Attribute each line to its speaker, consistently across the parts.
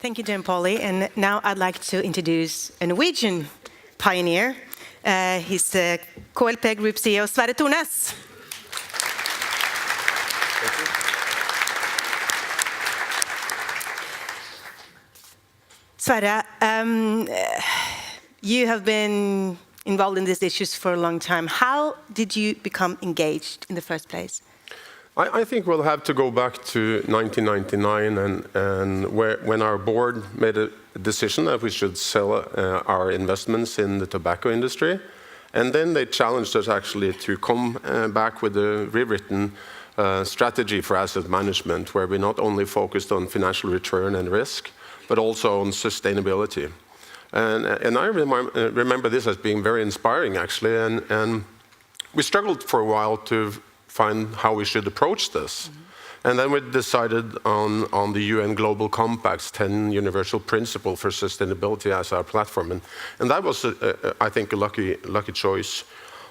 Speaker 1: Thank you, Jan Polly. And now I'd like to introduce a Norwegian pioneer. He's the KLP Group CEO, Sverre Thornes. Sverre, you have been involved in these issues for a long time. How did you become engaged in the first place?
Speaker 2: I think we'll have to go back to 1999 and when our board made a decision that we should sell our investments in the tobacco industry. And then they challenged us actually to come back with a rewritten strategy for asset management, where we not only focused on financial return and risk, but also on sustainability. And I remember this as being very inspiring, actually. And we struggled for a while to find how we should approach this. Mm-hmm. And then we decided on the UN Global Compact's 10 universal principles for sustainability as our platform. And that was, I think, a lucky choice.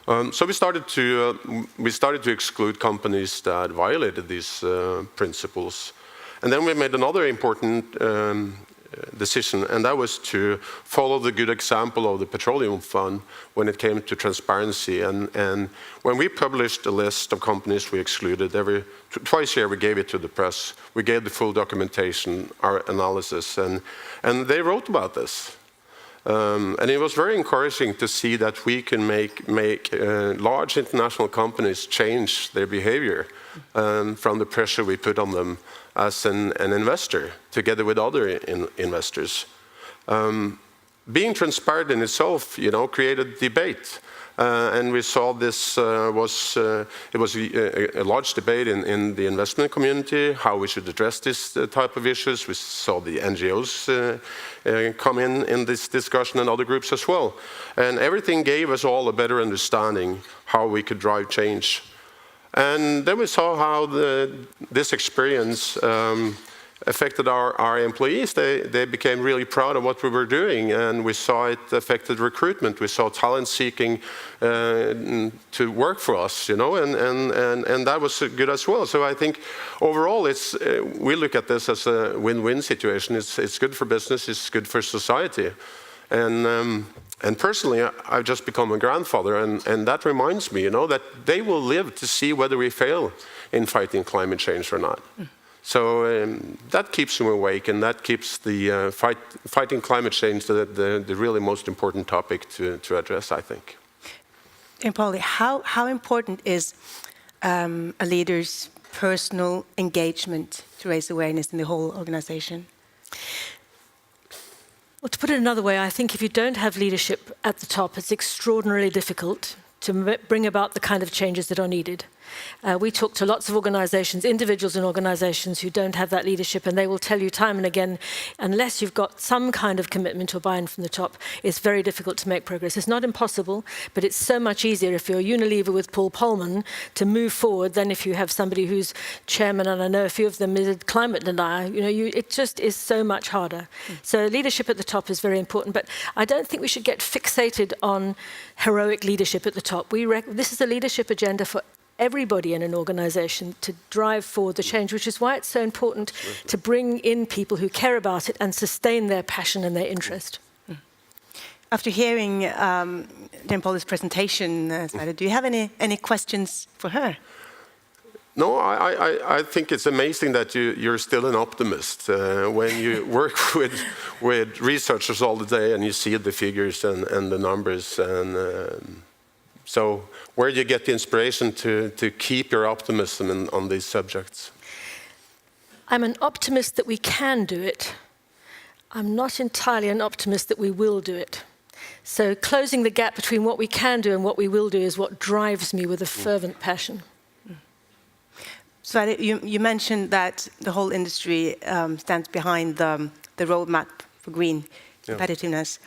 Speaker 2: So we started to exclude companies that violated these principles. And then we made another important decision, and that was to follow the good example of the Petroleum Fund when it came to transparency. And when we published a list of companies we excluded, twice a year we gave it to the press. We gave the full documentation, our analysis, and they wrote about this. And it was very encouraging to see that we can make large international companies change their behavior from the pressure we put on them as an investor, together with other investors. Being transparent in itself, created debate. And we saw this it was a large debate in the investment community, how we should address this type of issues. We saw the NGOs come in this discussion and other groups as well. And everything gave us all a better understanding how we could drive change. And then we saw how this experience affected our employees. They became really proud of what we were doing, and we saw it affected recruitment. We saw talent seeking to work for us, and that was good as well. So I think overall, we look at this as a win-win situation. It's good for business, it's good for society, and personally, I've just become a grandfather, and that reminds me, that they will live to see whether we fail in fighting climate change or not. So that keeps them awake, and that keeps the fighting climate change the really most important topic to address, I think.
Speaker 1: And Polly, how important is a leader's personal engagement to raise awareness in the whole organization?
Speaker 3: Well, to put it another way, I think if you don't have leadership at the top, it's extraordinarily difficult to bring about the kind of changes that are needed. We talk to lots of organizations, individuals and organizations who don't have that leadership, and they will tell you time and again, unless you've got some kind of commitment or buy-in from the top, it's very difficult to make progress. It's not impossible, but it's so much easier if you're Unilever with Paul Polman to move forward than if you have somebody who's chairman, and I know a few of them is a climate denier. It just is so much harder. So leadership at the top is very important, but I don't think we should get fixated on heroic leadership at the top. This is a leadership agenda for everybody in an organization to drive forward the change, which is why it's so important to bring in people who care about it and sustain their passion and their interest.
Speaker 1: After hearing Jan Polly's presentation, Sverre, do you have any questions for her?
Speaker 2: No, I think it's amazing that you're still an optimist when you work with researchers all the day and you see the figures and the numbers. And so where do you get the inspiration to keep your optimism on these subjects?
Speaker 3: I'm an optimist that we can do it. I'm not entirely an optimist that we will do it. So closing the gap between what we can do and what we will do is what drives me with a fervent passion.
Speaker 1: So you mentioned that the whole industry stands behind the roadmap for green competitiveness.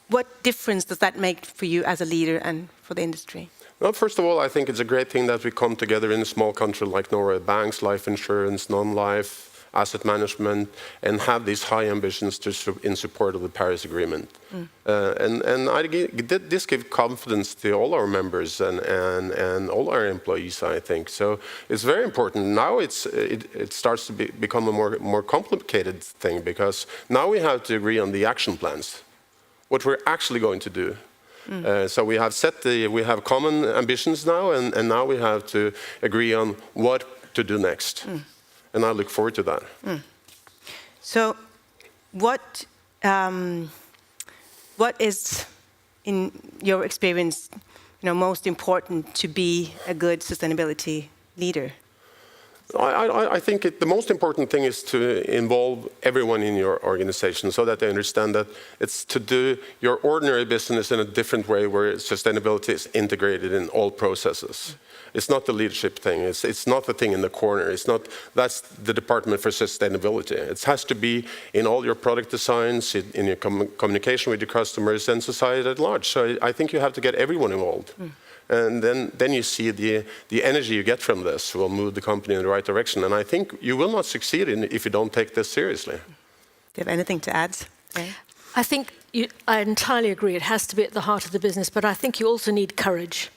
Speaker 1: What difference does that make for you as a leader and for the industry?
Speaker 2: Well, first of all, I think it's a great thing that we come together in a small country like Norway. Banks, life insurance, non-life, asset management, and have these high ambitions in support of the Paris Agreement. This gives confidence to all our members and all our employees, I think. So it's very important. Now it starts to become a more complicated thing, because now we have to agree on the action plans, what we're actually going to do. So we have common ambitions now, and now we have to agree on what to do next. And I look forward to that.
Speaker 1: So what is, in your experience, most important to be a good sustainability leader?
Speaker 2: I think the most important thing is to involve everyone in your organization, so that they understand that it's to do your ordinary business in a different way, where sustainability is integrated in all processes. It's not the leadership thing. It's not the thing in the corner. That's the department for sustainability. It has to be in all your product designs, in your communication with your customers and society at large. So I think you have to get everyone involved. And then you see the energy you get from this will move the company in the right direction. And I think you will not succeed if you don't take this seriously.
Speaker 1: Do you have anything to add?
Speaker 3: I think I entirely agree. It has to be at the heart of the business, but I think you also need courage,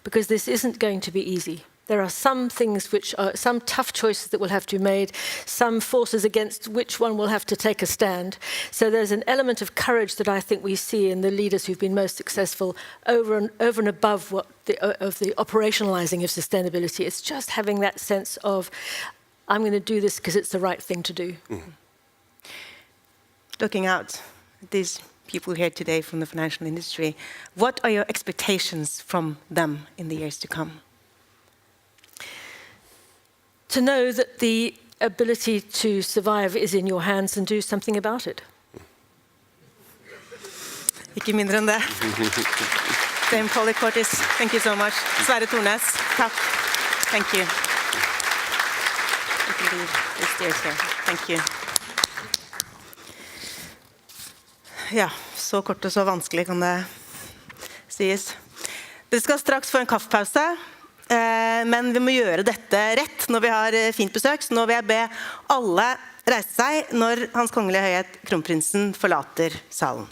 Speaker 3: because this isn't going to be easy. There are some things some tough choices that will have to be made, some forces against which one will have to take a stand. So there's an element of courage that I think we see in the leaders who've been most successful over and above of the operationalizing of sustainability. It's just having that sense of, I'm going to do this because it's the right thing to do.
Speaker 1: Looking out at these people here today from the financial industry, what are your expectations from them in the years to come?
Speaker 3: To know that the ability to survive is in your hands and do something about it.
Speaker 1: Ikke mindre enn det. Dame Polly Cortis, thank you so much. Sverre Thornes, takk. Thank you. You can leave the stairs here. Thank you. Ja, så kort og så vanskelig kan det sies. Dere skal straks få en kaffepause. Men vi må gjøre dette rett når vi har fint besøk, så nå vil jeg be alle reise seg når Hans Kongelige Høyhet Kronprinsen forlater salen.